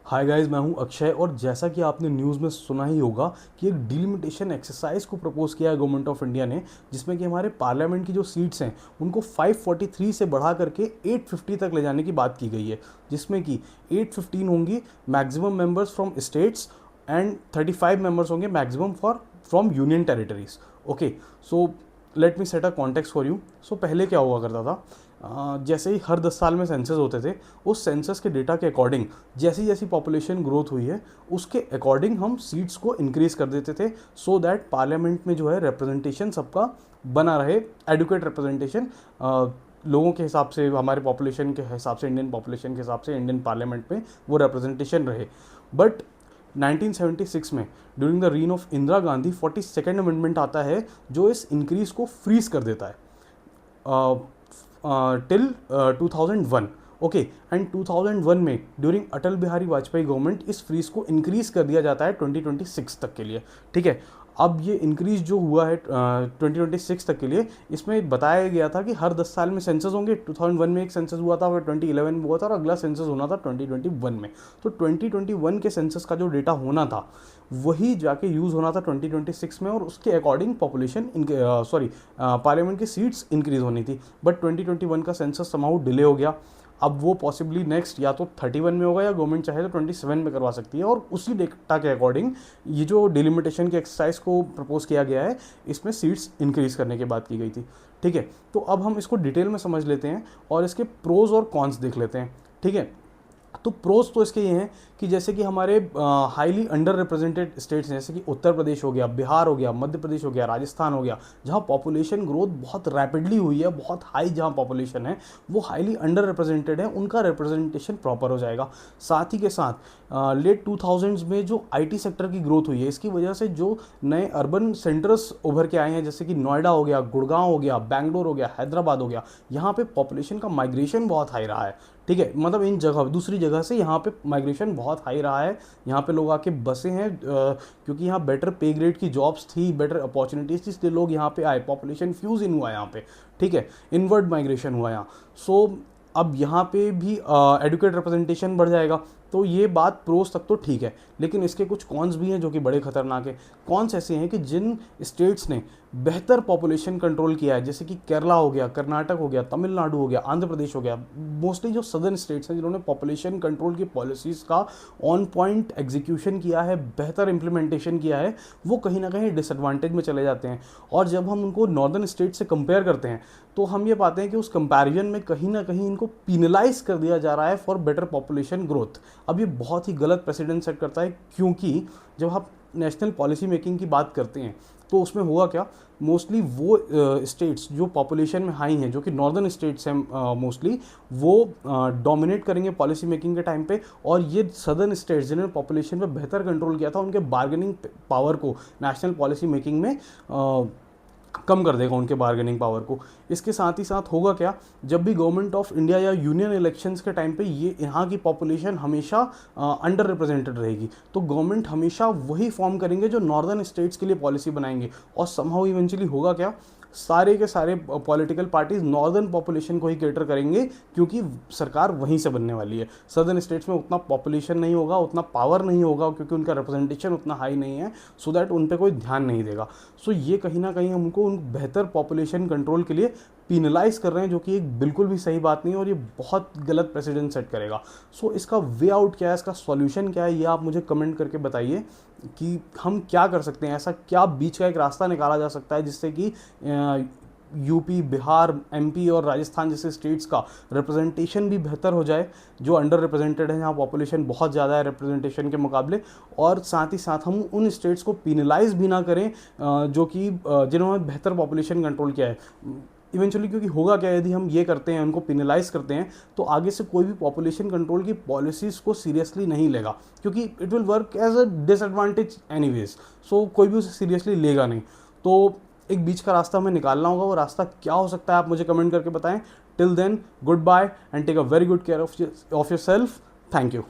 Hi guys, मैं हूं अक्षय। और जैसा कि आपने न्यूज़ में सुना ही होगा कि एक डिलिमिटेशन एक्सरसाइज को प्रपोज किया है गवर्नमेंट ऑफ इंडिया ने, जिसमें कि हमारे पार्लियामेंट की जो सीट्स हैं उनको 543 से बढ़ा करके 850 तक ले जाने की बात की गई है, जिसमें कि 815 होंगी maximum members from states and 35 members होंगे maximum for from union territories. Okay, so let me set a context for you. So पहले क्या हुआ करता था, जैसे ही हर 10 साल में सेंसस होते थे, उस सेंसस के डेटा के अकॉर्डिंग जैसी जैसी पॉपुलेशन ग्रोथ हुई है उसके अकॉर्डिंग हम सीट्स को इंक्रीज कर देते थे, सो दैट पार्लियामेंट में जो है रिप्रेजेंटेशन सबका बना रहे, एडुकेट रिप्रेजेंटेशन लोगों के हिसाब से, हमारे पॉपुलेशन के हिसाब से, इंडियन पॉपुलेशन के हिसाब से इंडियन पार्लियामेंट में वो रिप्रेजेंटेशन रहे। बट 1976 में during the reign of Indira Gandhi 42nd amendment आता है जो इस इंक्रीज को फ्रीज कर देता है टिल 2001। ओके, एंड 2001 में ड्यूरिंग अटल बिहारी वाजपेयी गवर्नमेंट इस फ्रीज को इंक्रीज कर दिया जाता है 2026 तक के लिए। ठीक है, अब ये इंक्रीज जो हुआ है 2026 तक के लिए, इसमें बताया गया था कि हर 10 साल में सेंसस होंगे। 2001 में एक सेंसस हुआ था, फिर 2011 में हुआ था, और अगला सेंसस होना था 2021 में। तो 2021 के सेंसस का जो डेटा होना था वही जाके यूज़ होना था 2026 में, और उसके अकॉर्डिंग पॉपुलेशन पार्लियामेंट की सीट्स इंक्रीज होनी थी। बट 2021 का सेंसस समाउ डिले हो गया। अब वो पॉसिबली नेक्स्ट या तो 31 में होगा, या गवर्नमेंट चाहे तो 27 में करवा सकती है, और उसी डेटा के अकॉर्डिंग ये जो डिलिमिटेशन की एक्सरसाइज को प्रपोज किया गया है, इसमें सीट्स इंक्रीज करने की बात की गई थी। ठीक है, तो अब हम इसको डिटेल में समझ लेते हैं और इसके प्रोज और कॉन्स देख लेते हैं। ठीक है, तो प्रोज तो इसके ये हैं कि जैसे कि हमारे हाईली अंडर रिप्रेजेंटेड स्टेट्स जैसे कि उत्तर प्रदेश हो गया, बिहार हो गया, मध्य प्रदेश हो गया, राजस्थान हो गया, जहाँ पॉपुलेशन ग्रोथ बहुत रैपिडली हुई है, बहुत हाई जहाँ पॉपुलेशन है, वो हाईली अंडर रिप्रेजेंटेड है, उनका रिप्रेजेंटेशन प्रॉपर हो जाएगा। साथ ही के साथ लेट 2000s में जो आईटी सेक्टर की ग्रोथ हुई है, इसकी वजह से जो नए अर्बन सेंटर्स उभर के आए हैं, जैसे कि नोएडा हो गया, गुड़गांव हो गया, बैंगलोर हो गया, हैदराबाद हो गया, यहाँ पे पॉपुलेशन का माइग्रेशन बहुत हाई रहा है। ठीक है, मतलब इन जगह दूसरी जगह से यहाँ पे माइग्रेशन बहुत हाई रहा है, यहाँ पे लोग आके बसे हैं, क्योंकि यहाँ बेटर पे ग्रेड की जॉब्स थी, बेटर अपॉर्चुनिटीज़ थी, इसलिए लोग यहाँ पे आए, पॉपुलेशन फ्यूज इन हुआ यहाँ पे। ठीक है, इनवर्ड माइग्रेशन हुआ यहाँ। सो अब यहाँ पे भी एडुकेट रिप्रेजेंटेशन बढ़ जाएगा। तो ये बात प्रोस तक तो ठीक है, लेकिन इसके कुछ कॉन्स भी हैं जो कि बड़े खतरनाक है। कॉन्स ऐसे हैं कि जिन स्टेट्स ने बेहतर पॉपुलेशन कंट्रोल किया है, जैसे कि केरला हो गया, कर्नाटक हो गया, तमिलनाडु हो गया, आंध्र प्रदेश हो गया, मोस्टली जो सदर्न स्टेट्स हैं जिन्होंने पॉपुलेशन कंट्रोल की पॉलिसीज़ का ऑन पॉइंट एग्जीक्यूशन किया है, बेहतर इंप्लीमेंटेशन किया है, वो कहीं ना कहीं डिसएडवांटेज में चले जाते हैं। और जब हम उनको नॉर्दर्न स्टेट से कंपेयर करते हैं तो हम ये पाते हैं कि उस कंपैरिजन में कहीं ना कहीं इनको पीनलाइज कर दिया जा रहा है फॉर बेटर पॉपुलेशन ग्रोथ। अब ये बहुत ही गलत प्रेसिडेंट सेट करता है, क्योंकि जब आप नेशनल पॉलिसी मेकिंग की बात करते हैं तो उसमें हुआ क्या, मोस्टली वो स्टेट्स जो पॉपुलेशन में हाई हैं, जो कि नॉर्दर्न स्टेट्स हैं मोस्टली, वो डोमिनेट करेंगे पॉलिसी मेकिंग के टाइम पे। और ये सदर्न स्टेट्स जिन्होंने पॉपुलेशन पे बेहतर कंट्रोल किया था, उनके बार्गेनिंग पावर को नेशनल पॉलिसी मेकिंग में कम कर देगा, उनके बार्गेनिंग पावर को। इसके साथ ही साथ होगा क्या, जब भी गवर्नमेंट ऑफ इंडिया या यूनियन इलेक्शंस के टाइम पे ये यहाँ की पॉपुलेशन हमेशा अंडर रिप्रेजेंटेड रहेगी, तो गवर्नमेंट हमेशा वही फॉर्म करेंगे जो नॉर्दर्न स्टेट्स के लिए पॉलिसी बनाएंगे। और समहाउ इवेंचुअली होगा क्या, सारे के सारे पॉलिटिकल पार्टीज नॉर्दर्न पॉपुलेशन को ही केटर करेंगे, क्योंकि सरकार वहीं से बनने वाली है। सदर्न स्टेट्स में उतना पॉपुलेशन नहीं होगा, उतना पावर नहीं होगा, क्योंकि उनका रिप्रेजेंटेशन उतना हाई नहीं है, सो दैट उन पर कोई ध्यान नहीं देगा। सो ये कहीं ना कहीं हमको उन बेहतर पॉपुलेशन कंट्रोल के लिए पीनलाइज कर रहे हैं, जो कि एक बिल्कुल भी सही बात नहीं है, और ये बहुत गलत प्रेसिडेंट सेट करेगा। सो इसका वे आउट क्या है, इसका सॉल्यूशन क्या है, ये आप मुझे कमेंट करके बताइए कि हम क्या कर सकते हैं, ऐसा क्या बीच का एक रास्ता निकाला जा सकता है जिससे कि यूपी, बिहार, एमपी और राजस्थान जैसे स्टेट्स का रिप्रेजेंटेशन भी बेहतर हो जाए, जो अंडर रिप्रेजेंटेड है, जहाँ पॉपुलेशन बहुत ज़्यादा है रिप्रेजेंटेशन के मुकाबले। और साथ ही साथ हम उन स्टेट्स को पीनलाइज भी ना करें जो कि जिन्होंने बेहतर पॉपुलेशन कंट्रोल किया है इवेंचुअली। क्योंकि होगा क्या, यदि हम ये करते हैं, उनको पिनलाइज करते हैं, तो आगे से कोई भी पॉपुलेशन कंट्रोल की पॉलिसीज़ को सीरियसली नहीं लेगा, क्योंकि it will work as a disadvantage anyways. So कोई भी उसे सीरियसली लेगा नहीं। तो एक बीच का रास्ता हमें निकालना होगा, वो रास्ता क्या हो सकता है आप मुझे कमेंट करके बताएं। Till then, good bye and take a very good care of yourself. Thank you.